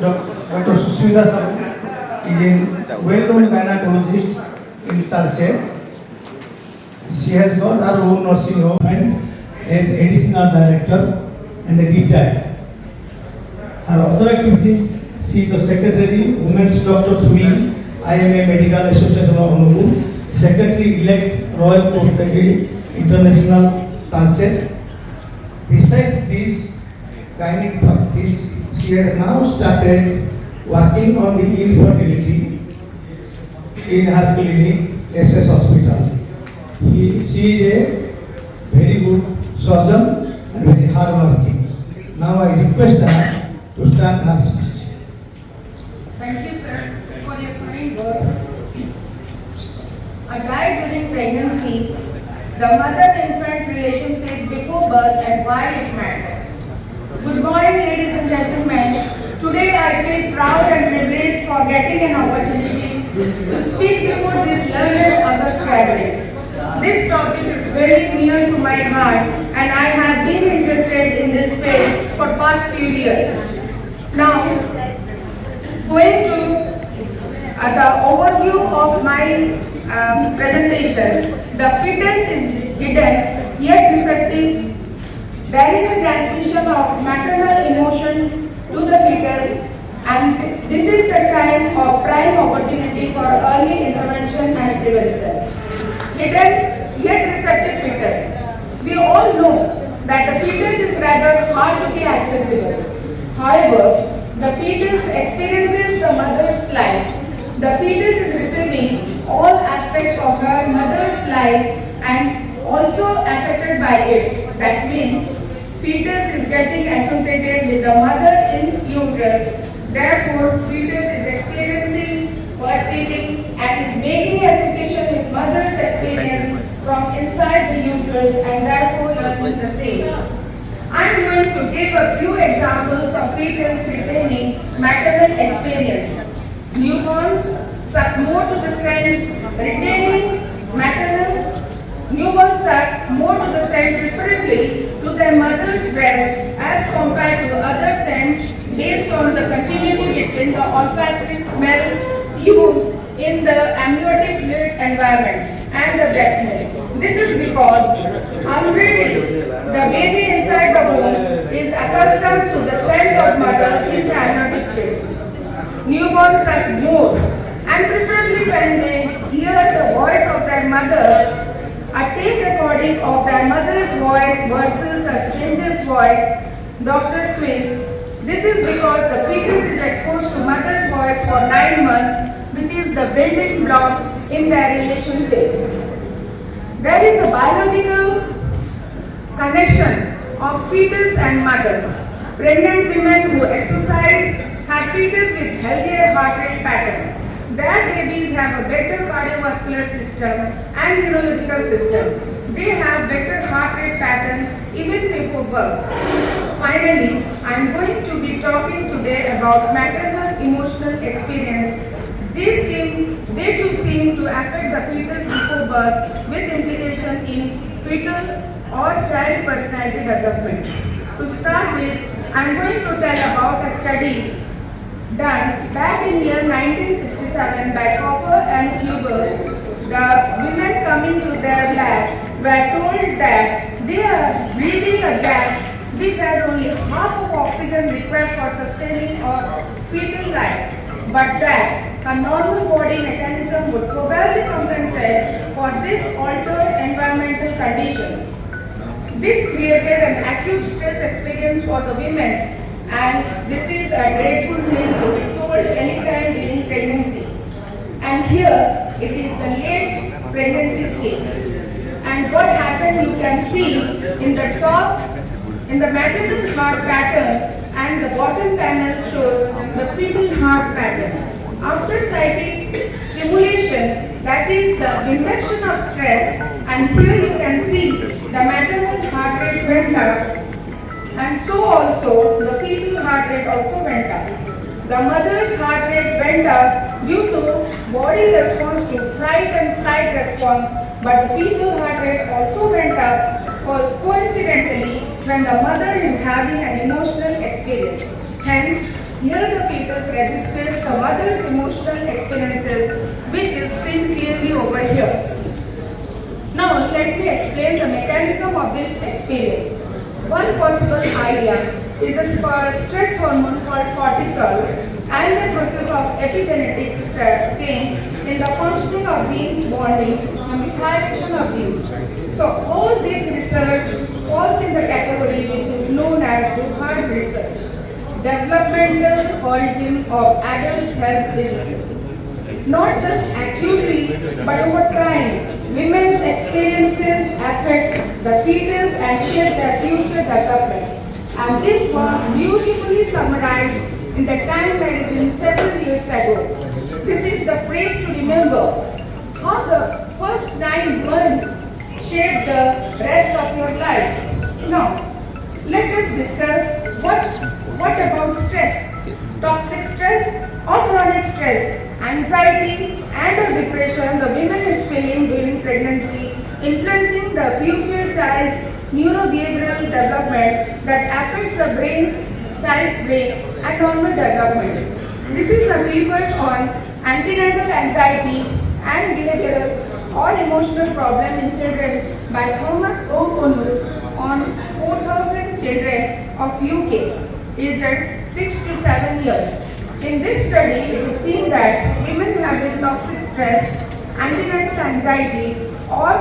Dr. Susmita Sabu is a well-known gynecologist in Talche. She has got her own nursing home and as additional director and a Dyad. Her other activities, she is the secretary, Women's Doctors Wing, IMA Medical Association of Honorable, Secretary-elect Royal Court International Talche. Besides this gynec practice, she has now started working on the infertility in her clinic, SS Hospital. She is a very good surgeon and very hardworking. Now I request her to start her speech. Thank you, sir, for your kind words. A guide during pregnancy, the mother-infant relationship before birth and why it matters. Good morning, ladies and gentlemen. Today I feel proud and privileged for getting an opportunity to speak before this learned August gathering. This topic is very near to my heart and I have been interested in this field for past few years. Now, going to the overview of my presentation, the fetus is hidden yet receptive. There is a transmission of maternal emotion to the fetus and this is the time of prime opportunity for early intervention and prevention. Hidden yet receptive fetus. We all know that the fetus is rather hard to be accessible. However, the fetus experiences the mother's life. The fetus is receiving all aspects of her mother's life and also affected by it. That means fetus is getting associated with the mother in uterus. Therefore, fetus is experiencing, perceiving and is making association with mother's experience from inside the uterus and therefore learning the same. I am going to give a few examples of fetus retaining maternal experience. Newborns suck more to the scent, retaining maternal. Newborns suck more to the scent preferably to their mother's breast as compared to other scents based on the continuity between the olfactory smell used in the amniotic fluid environment and the breast milk. This is because already the baby inside the womb is accustomed to the scent of mother in the amniotic fluid. Newborns suck more and preferably when they hear the voice of their mother, a tape recording of their mother's voice versus a stranger's voice, Dr. Swiss. This is because the fetus is exposed to mother's voice for 9 months, which is the building block in their relationship. There is a biological connection of fetus and mother. Pregnant women who exercise have fetus with healthier heart rate pattern. Their babies have a better cardiovascular system and neurological system. They have better heart rate pattern even before birth. Finally, I am going to be talking today about maternal emotional experience. They too seem to affect the fetus before birth with implication in fetal or child personality development. To start with, I am going to tell about a study done back in year 1967 by Copper and Huber. The women coming to their lab were told that they are breathing a gas which has only half of oxygen required for sustaining a fetal life, but that a normal body mechanism would probably compensate for this altered environmental condition. This created an acute stress experience for the women, and this is a dreadful thing to be told anytime during pregnancy. And here it is the late pregnancy stage. And what happened you can see in the top, in the maternal heart pattern, and the bottom panel shows the fetal heart pattern. After psychic stimulation, that is the induction of stress, and here you can see the maternal heart rate went up, and so also the fetal heart rate also went up. The mother's heart rate went up due to body response to fright and flight response, but the fetal heart rate also went up coincidentally when the mother is having an emotional experience. Hence, Here the fetus registers the mother's emotional experiences, which is seen clearly over here. Now let me explain the mechanism of this experience. One possible idea is the stress hormone called cortisol and the process of epigenetics change in the functioning of genes bonding, the methylation of genes. So all this research falls in the category which is known as hard research, developmental origin of adults' health diseases. Not just acutely, but over time, women's experiences affects the fetus and shape their future development. And this was beautifully summarized in the Time magazine several years ago. This is the phrase to remember: how the first 9 months shape the rest of your life. Now, let us discuss what about stress, toxic stress or chronic stress, anxiety and or depression the woman is feeling during pregnancy, influencing the future child's neurobehavioral development that affects the child's brain and normal development. This is a paper on antenatal anxiety and behavioral or emotional problem in children by Thomas O'Connor on 4,000 children of UK aged 6 to 7 years. In this study, it is seen that women having toxic stress, antenatal anxiety or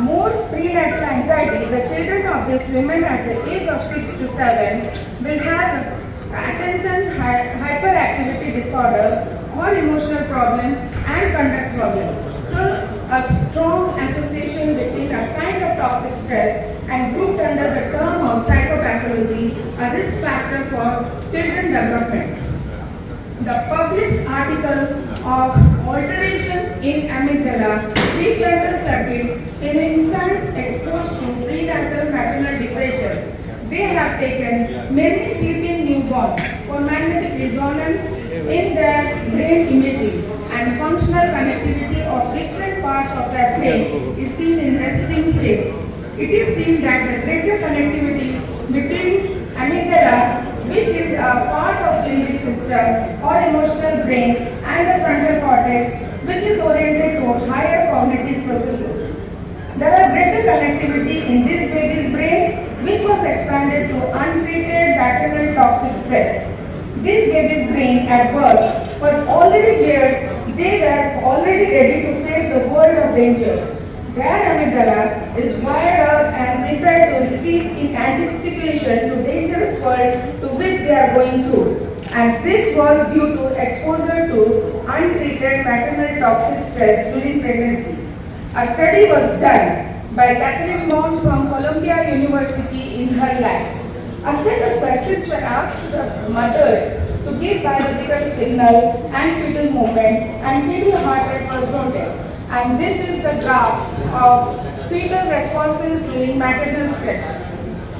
more prenatal anxiety, the children of these women at the age of 6 to 7 will have attention hyperactivity disorder or emotional problem and conduct problem. So a strong association between a kind of toxic stress and grouped under the term of psychopathology, a risk factor for children development. The published article of alteration in amygdala prefrontal circuits in infants exposed to prenatal maternal depression. They have taken many sleeping newborns for magnetic resonance in their brain imaging, and functional connectivity of different parts of their brain is seen in resting state. It is seen that the greater connectivity between amygdala, which is a part of limbic system or emotional brain, and the frontal cortex, which is oriented to higher cognitive processes. There are greater connectivity in this baby's brain, which was expanded to untreated maternal toxic stress. This baby's brain at birth was already geared. They were already ready to face the world of dangers. Their amygdala is wired up and prepared to receive in anticipation to dangerous world to which they are going through. And this was due to exposure to untreated maternal toxic stress during pregnancy. A study was done by Catherine Mount from Columbia University in her lab. A set of questions were asked to the mothers to give biological signal and fetal movement, and fetal heart rate was noted. And this is the graph of fetal responses during maternal stress.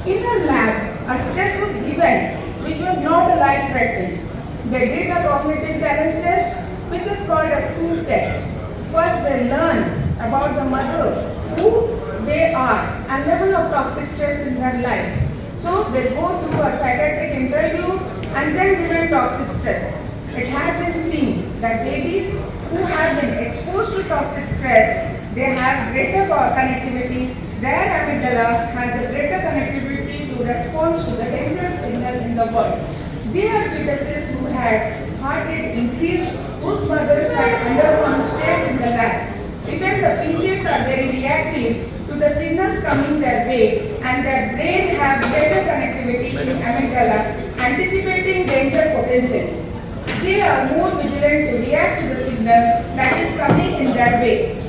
In her lab, a stress was given which was not a life-threatening. They did a cognitive challenge test, which is called a school test. First, they learn about the mother, who they are, and level of toxic stress in their life. So they go through a psychiatric interview and then given toxic stress. It has been seen that babies who have been exposed to toxic stress, they have greater connectivity. Their amygdala has a greater connectivity to respond to the dangerous signal in the world. They are fetuses who had heart rate increased, whose mothers had undergone stress in the lab. Even the features are very reactive to the signals coming their way, and their brain have greater connectivity in amygdala, anticipating danger potentially. They are more vigilant to react to the signal that is coming in their way.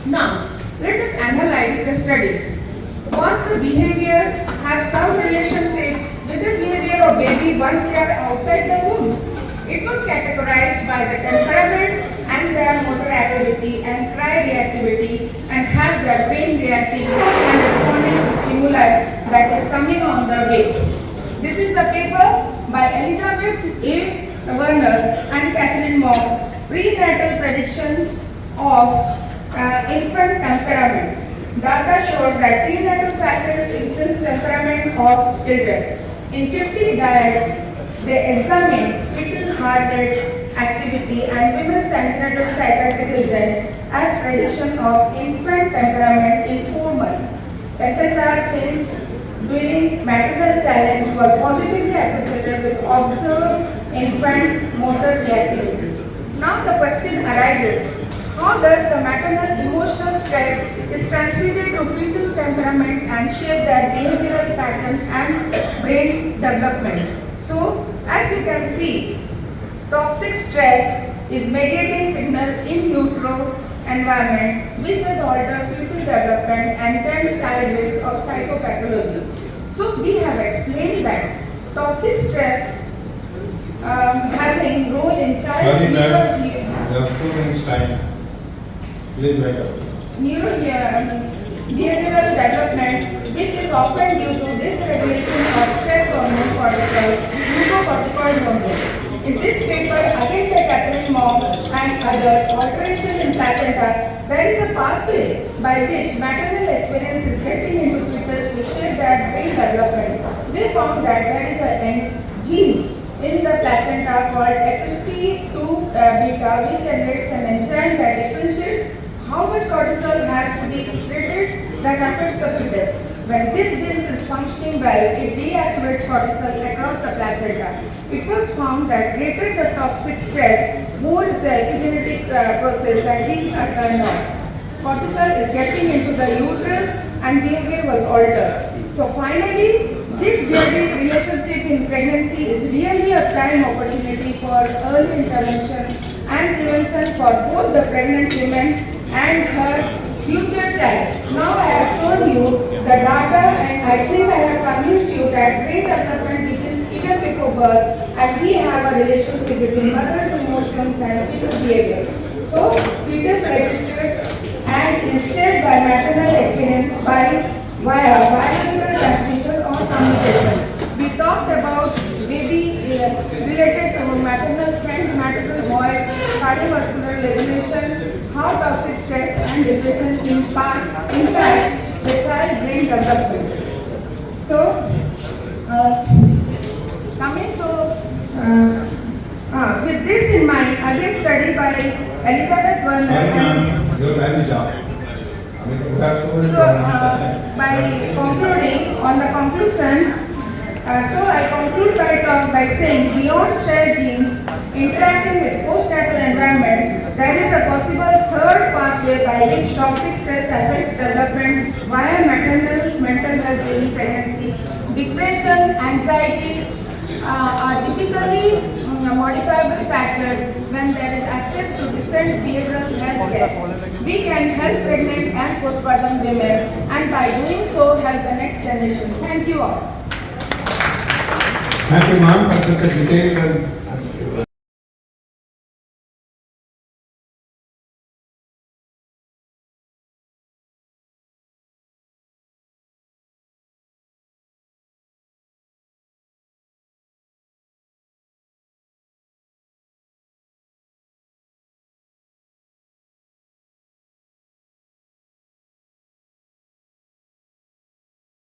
Now, let us analyze the study. Was the behavior have some relationship with the behavior of baby once they are outside the womb? It was categorized by the temperament and their motor activity and cry reactivity, and have their brain reacting and responding to stimuli that is coming on the way. This is the paper by Elizabeth A. Werner and Catherine Moore, Prenatal Predictions of Infant Temperament. Data showed that prenatal factors influence temperament of children. In 50 dyads, they examined heart-rate activity and women's antenatal psychiatric illness as prediction of infant temperament in 4 months. FHR change during maternal challenge was positively associated with observed infant motor reactivity. Now the question arises, how does the maternal emotional stress is transmitted to fetal temperament and shape their behavioral pattern and brain development? So, as you can see, toxic stress is mediating signal in utero environment which has altered fetal development and then child risk of psychopathology. So, we have explained that toxic stress having role in child's Sorry, ma'am. You have 2 minutes time. Please wait up. behavioral development which is often due to dysregulation of stress hormone cortisol, glucocorticoid hormone. In this paper, again by Catherine Mom and others, alteration in placenta, there is a pathway by which maternal experience is getting into fetus to shape their brain development. They found that there is a gene in the placenta called HST2-beta which generates an enzyme that differentiates how much cortisol has to be secreted that affects the fetus. When this gene is functioning well, it deactivates cortisol across the placenta. It was found that greater the toxic stress, more is the epigenetic process that genes are turned on. Cortisol is getting into the uterus and behavior was altered. So finally, this genetic relationship in pregnancy is really a prime opportunity for early intervention and prevention for both the pregnant woman and her future child. Now I have shown you the data and I think I have convinced you that brain development begins even before birth and we have a relationship between mother's emotions and fetal behavior. So fetus registers and is shared by maternal experience via biological transmission or communication. We talked about baby related to maternal strength, maternal voice, cardiovascular regulation, how toxic stress and depression impacts the child brain development. So, coming to with this in mind, again study by Elizabeth Werner. Sorry, ma'am. Your time is up. I mean, you have so many So, by concluding, on the conclusion, so I conclude by saying beyond shared genes interacting with postnatal environment, there is a possible third pathway by which toxic stress affects development via maternal mental health during pregnancy. Depression, anxiety are typically modifiable factors when there is access to decent behavioral health care. We can help pregnant and postpartum women and by doing so help the next generation. Thank you all. Thank you, ma'am, for such a detailed and